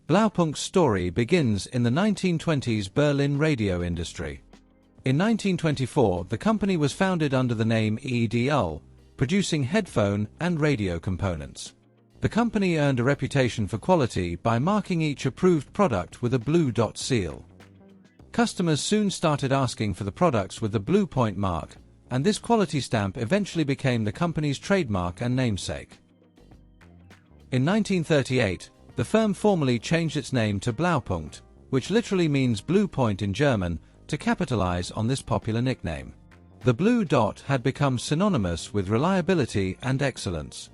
Blaupunkt's story begins in the 1920s Berlin radio industry. In 1924, the company was founded under the name EDL, producing headphone and radio components. The company earned a reputation for quality by marking each approved product with a blue dot seal. Customers soon started asking for the products with the Blaupunkt mark, and this quality stamp eventually became the company's trademark and namesake. In 1938, the firm formally changed its name to Blaupunkt, which literally means blue point in German, to capitalize on this popular nickname. The blue dot had become synonymous with reliability and excellence.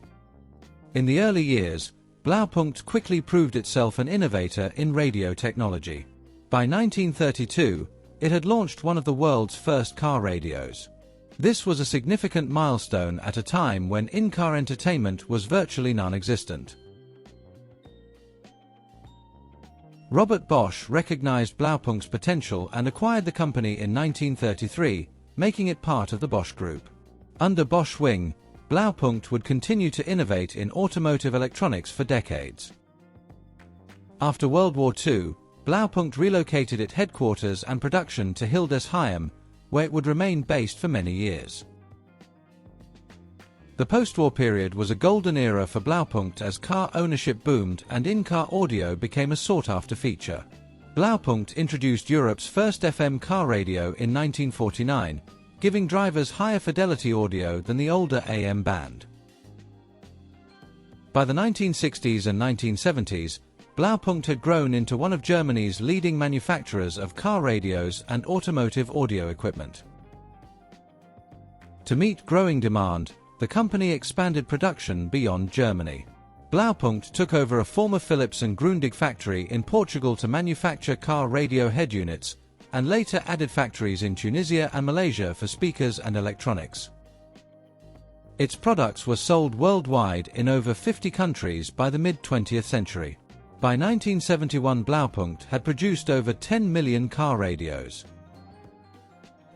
In the early years, Blaupunkt quickly proved itself an innovator in radio technology. By 1932, it had launched one of the world's first car radios. This was a significant milestone at a time when in-car entertainment was virtually non-existent. Robert Bosch recognized Blaupunkt's potential and acquired the company in 1933, making it part of the Bosch Group. Under Bosch's wing, Blaupunkt would continue to innovate in automotive electronics for decades. After World War II, Blaupunkt relocated its headquarters and production to Hildesheim, where it would remain based for many years. The post-war period was a golden era for Blaupunkt as car ownership boomed and in-car audio became a sought-after feature. Blaupunkt introduced Europe's first FM car radio in 1949, giving drivers higher fidelity audio than the older AM band. By the 1960s and 1970s, Blaupunkt had grown into one of Germany's leading manufacturers of car radios and automotive audio equipment. To meet growing demand, the company expanded production beyond Germany. Blaupunkt took over a former Philips and Grundig factory in Portugal to manufacture car radio head units, and later added factories in Tunisia and Malaysia for speakers and electronics. Its products were sold worldwide in over 50 countries by the mid-20th century. By 1971, Blaupunkt had produced over 10 million car radios.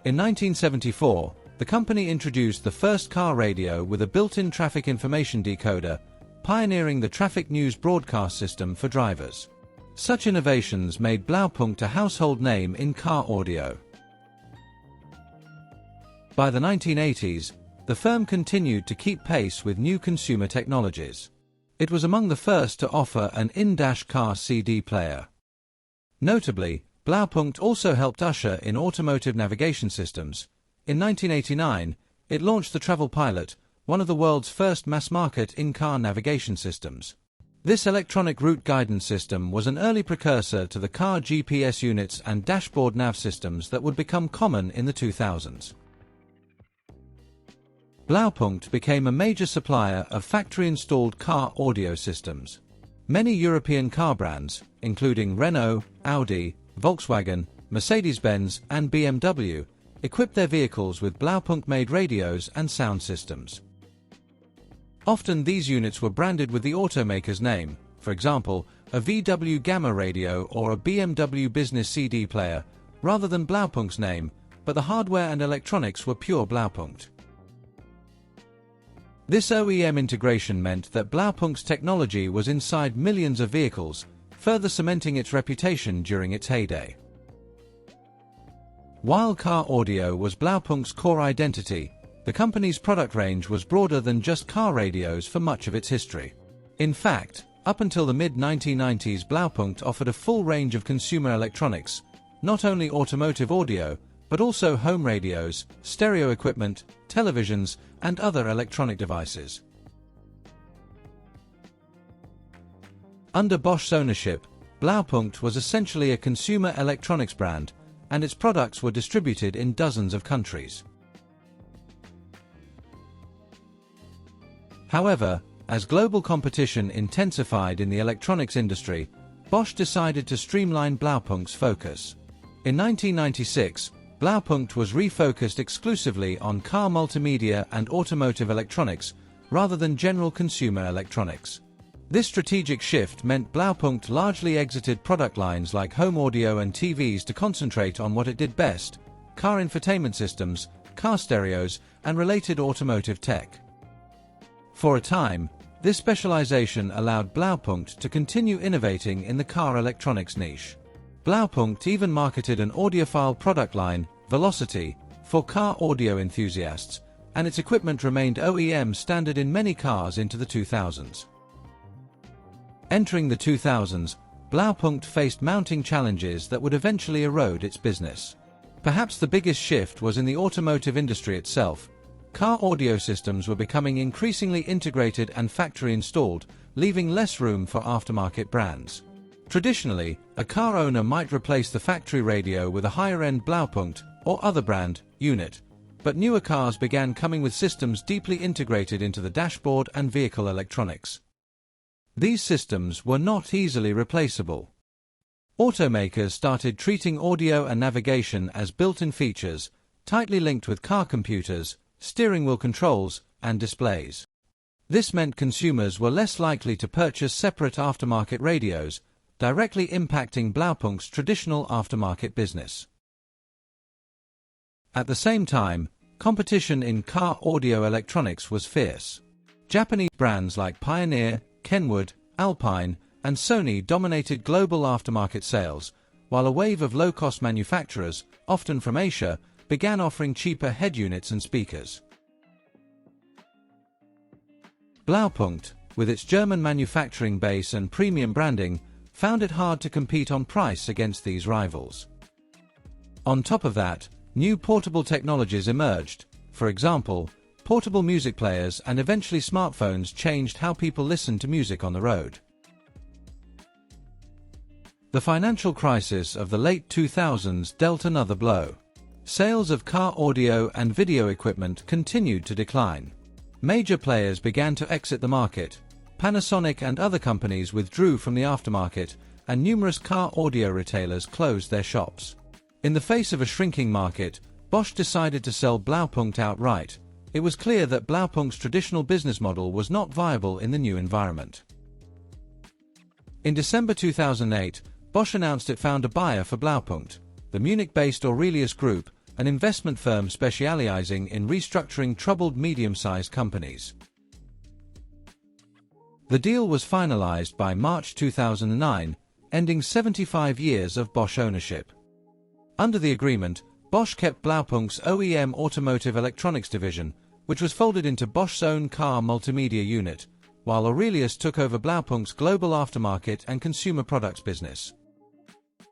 In 1974, the company introduced the first car radio with a built-in traffic information decoder, pioneering the traffic news broadcast system for drivers. Such innovations made Blaupunkt a household name in car audio. By the 1980s, the firm continued to keep pace with new consumer technologies. It was among the first to offer an in-dash car CD player. Notably, Blaupunkt also helped usher in automotive navigation systems. In 1989, it launched the Travel Pilot, one of the world's first mass-market in-car navigation systems. This electronic route guidance system was an early precursor to the car GPS units and dashboard nav systems that would become common in the 2000s. Blaupunkt became a major supplier of factory-installed car audio systems. Many European car brands, including Renault, Audi, Volkswagen, Mercedes-Benz, and BMW, equipped their vehicles with Blaupunkt-made radios and sound systems. Often these units were branded with the automaker's name, for example, a VW Gamma radio or a BMW Business CD player, rather than Blaupunkt's name, but the hardware and electronics were pure Blaupunkt. This OEM integration meant that Blaupunkt's technology was inside millions of vehicles, further cementing its reputation during its heyday. While car audio was Blaupunkt's core identity, the company's product range was broader than just car radios for much of its history. In fact, up until the mid-1990s, Blaupunkt offered a full range of consumer electronics, not only automotive audio, but also home radios, stereo equipment, televisions, and other electronic devices. Under Bosch's ownership, Blaupunkt was essentially a consumer electronics brand, and its products were distributed in dozens of countries. However, as global competition intensified in the electronics industry, Bosch decided to streamline Blaupunkt's focus. In 1996, Blaupunkt was refocused exclusively on car multimedia and automotive electronics, rather than general consumer electronics. This strategic shift meant Blaupunkt largely exited product lines like home audio and TVs to concentrate on what it did best: car infotainment systems, car stereos, and related automotive tech. For a time, This specialization allowed Blaupunkt to continue innovating in the car electronics niche. Blaupunkt even marketed an audiophile product line, Velocity, for car audio enthusiasts, and its equipment remained OEM standard in many cars into the 2000s. Entering the 2000s, Blaupunkt faced mounting challenges that would eventually erode its business. Perhaps the biggest shift was in the automotive industry itself. Car audio systems were becoming increasingly integrated and factory-installed, leaving less room for aftermarket brands. Traditionally, a car owner might replace the factory radio with a higher-end Blaupunkt or other brand unit, but newer cars began coming with systems deeply integrated into the dashboard and vehicle electronics. These systems were not easily replaceable. Automakers started treating audio and navigation as built-in features, tightly linked with car computers, steering wheel controls, and displays. This meant consumers were less likely to purchase separate aftermarket radios, directly impacting Blaupunkt's traditional aftermarket business. At the same time, competition in car audio electronics was fierce. Japanese brands like Pioneer, Kenwood, Alpine, and Sony dominated global aftermarket sales, while a wave of low-cost manufacturers, often from Asia, began offering cheaper head units and speakers. Blaupunkt, with its German manufacturing base and premium branding, found it hard to compete on price against these rivals. On top of that, new portable technologies emerged. For example, portable music players and eventually smartphones changed how people listened to music on the road. The financial crisis of the late 2000s dealt another blow. Sales of car audio and video equipment continued to decline. Major players began to exit the market. Panasonic and other companies withdrew from the aftermarket, and numerous car audio retailers closed their shops. In the face of a shrinking market, Bosch decided to sell Blaupunkt outright. It was clear that Blaupunkt's traditional business model was not viable in the new environment. In December 2008, Bosch announced it found a buyer for Blaupunkt, the Munich-based Aurelius Group, an investment firm specializing in restructuring troubled medium-sized companies. The deal was finalized by March 2009, ending 75 years of Bosch ownership. Under the agreement, Bosch kept Blaupunkt's OEM Automotive Electronics division, which was folded into Bosch's own car multimedia unit, while Aurelius took over Blaupunkt's global aftermarket and consumer products business.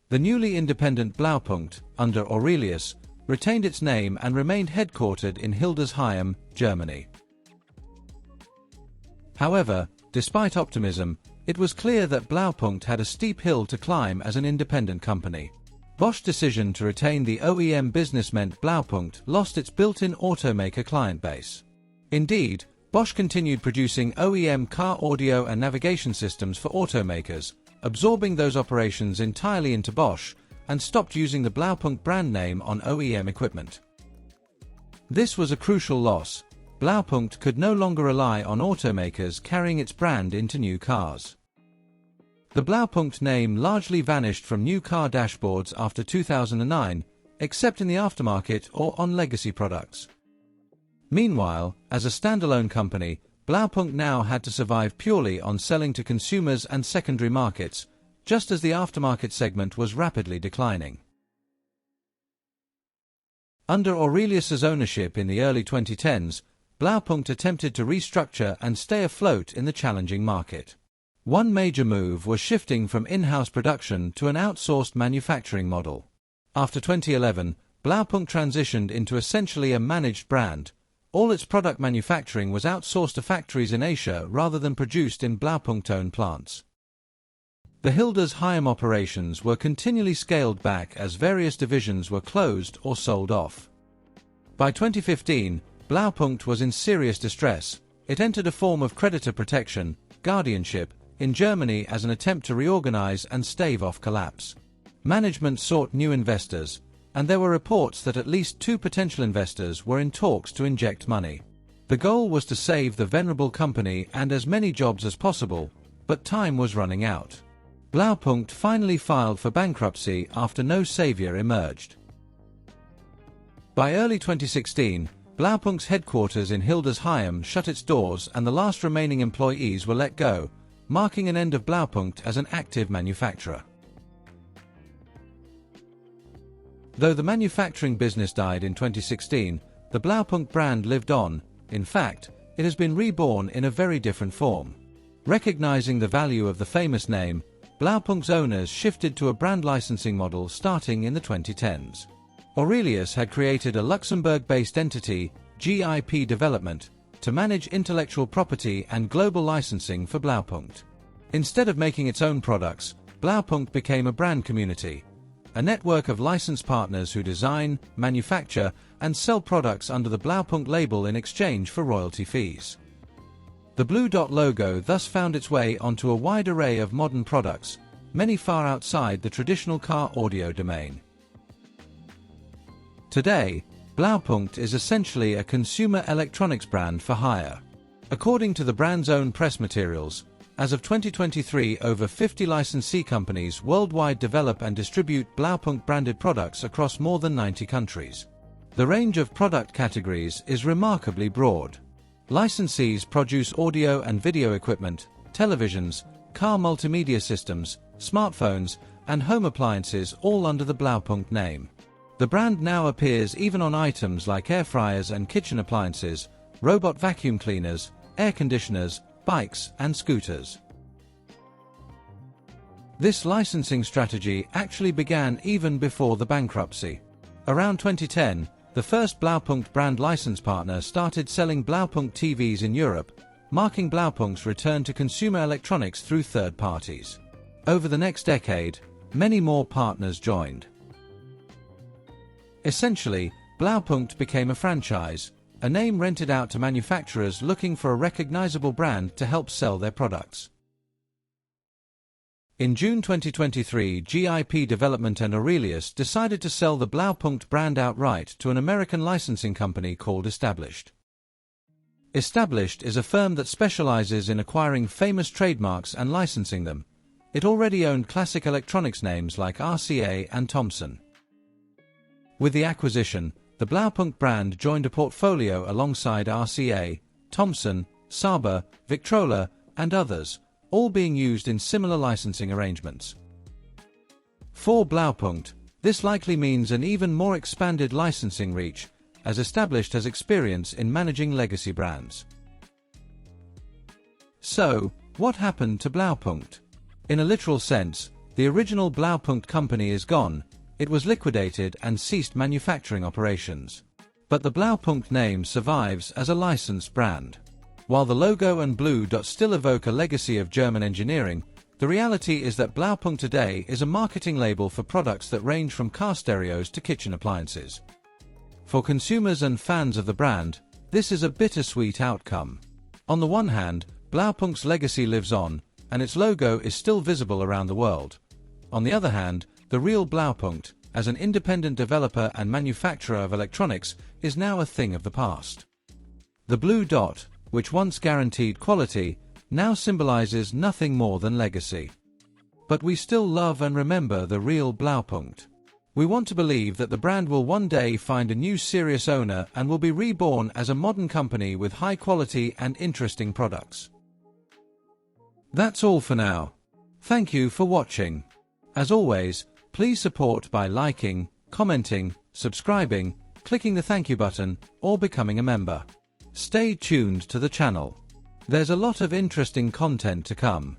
The newly independent Blaupunkt, under Aurelius, retained its name and remained headquartered in Hildesheim, Germany. However, despite optimism, it was clear that Blaupunkt had a steep hill to climb as an independent company. Bosch's decision to retain the OEM business meant Blaupunkt lost its built-in automaker client base. Indeed, Bosch continued producing OEM car audio and navigation systems for automakers, absorbing those operations entirely into Bosch, and stopped using the Blaupunkt brand name on OEM equipment. This was a crucial loss. Blaupunkt could no longer rely on automakers carrying its brand into new cars. The Blaupunkt name largely vanished from new car dashboards after 2009, except in the aftermarket or on legacy products. Meanwhile, as a standalone company, Blaupunkt now had to survive purely on selling to consumers and secondary markets, just as the aftermarket segment was rapidly declining. Under Aurelius's ownership in the early 2010s, Blaupunkt attempted to restructure and stay afloat in the challenging market. One major move was shifting from in-house production to an outsourced manufacturing model. After 2011, Blaupunkt transitioned into essentially a managed brand. All its product manufacturing was outsourced to factories in Asia rather than produced in Blaupunkt-owned plants. The Hildesheim operations were continually scaled back as various divisions were closed or sold off. By 2015, Blaupunkt was in serious distress. It entered a form of creditor protection, guardianship, in Germany as an attempt to reorganize and stave off collapse. Management sought new investors, and there were reports that at least 2 potential investors were in talks to inject money. The goal was to save the venerable company and as many jobs as possible, but time was running out. Blaupunkt finally filed for bankruptcy after no savior emerged. By early 2016, Blaupunkt's headquarters in Hildesheim shut its doors and the last remaining employees were let go, marking an end of Blaupunkt as an active manufacturer. Though the manufacturing business died in 2016, the Blaupunkt brand lived on. In fact, it has been reborn in a very different form. Recognizing the value of the famous name, Blaupunkt's owners shifted to a brand licensing model starting in the 2010s. Aurelius had created a Luxembourg-based entity, GIP Development, to manage intellectual property and global licensing for Blaupunkt. Instead of making its own products, Blaupunkt became a brand community, a network of licensed partners who design, manufacture, and sell products under the Blaupunkt label in exchange for royalty fees. The blue dot logo thus found its way onto a wide array of modern products, many far outside the traditional car audio domain. Today, Blaupunkt is essentially a consumer electronics brand for hire. According to the brand's own press materials, as of 2023, over 50 licensee companies worldwide develop and distribute Blaupunkt-branded products across more than 90 countries. The range of product categories is remarkably broad. Licensees produce audio and video equipment, televisions, car multimedia systems, smartphones, and home appliances, all under the Blaupunkt name. The brand now appears even on items like air fryers and kitchen appliances, robot vacuum cleaners, air conditioners, bikes, and scooters. This licensing strategy actually began even before the bankruptcy. Around 2010, the first Blaupunkt brand license partner started selling Blaupunkt TVs in Europe, marking Blaupunkt's return to consumer electronics through third parties. Over the next decade, many more partners joined. Essentially, Blaupunkt became a franchise, a name rented out to manufacturers looking for a recognizable brand to help sell their products. In June 2023, GIP Development and Aurelius decided to sell the Blaupunkt brand outright to an American licensing company called Established. Established is a firm that specializes in acquiring famous trademarks and licensing them. It already owned classic electronics names like RCA and Thomson. With the acquisition, the Blaupunkt brand joined a portfolio alongside RCA, Thomson, Saba, Victrola, and others, all being used in similar licensing arrangements. For Blaupunkt, this likely means an even more expanded licensing reach, as Established has experience in managing legacy brands. So, what happened to Blaupunkt? In a literal sense, the original Blaupunkt company is gone. It was liquidated and ceased manufacturing operations. But the Blaupunkt name survives as a licensed brand. While the logo and blue dot still evoke a legacy of German engineering, the reality is that Blaupunkt today is a marketing label for products that range from car stereos to kitchen appliances. For consumers and fans of the brand, this is a bittersweet outcome. On the one hand, Blaupunkt's legacy lives on, and its logo is still visible around the world. On the other hand, the real Blaupunkt, as an independent developer and manufacturer of electronics, is now a thing of the past. The blue dot, which once guaranteed quality, now symbolizes nothing more than legacy. But we still love and remember the real Blaupunkt. We want to believe that the brand will one day find a new serious owner and will be reborn as a modern company with high quality and interesting products. That's all for now. Thank you for watching. As always, please support by liking, commenting, subscribing, clicking the thank you button, or becoming a member. Stay tuned to the channel. There's a lot of interesting content to come.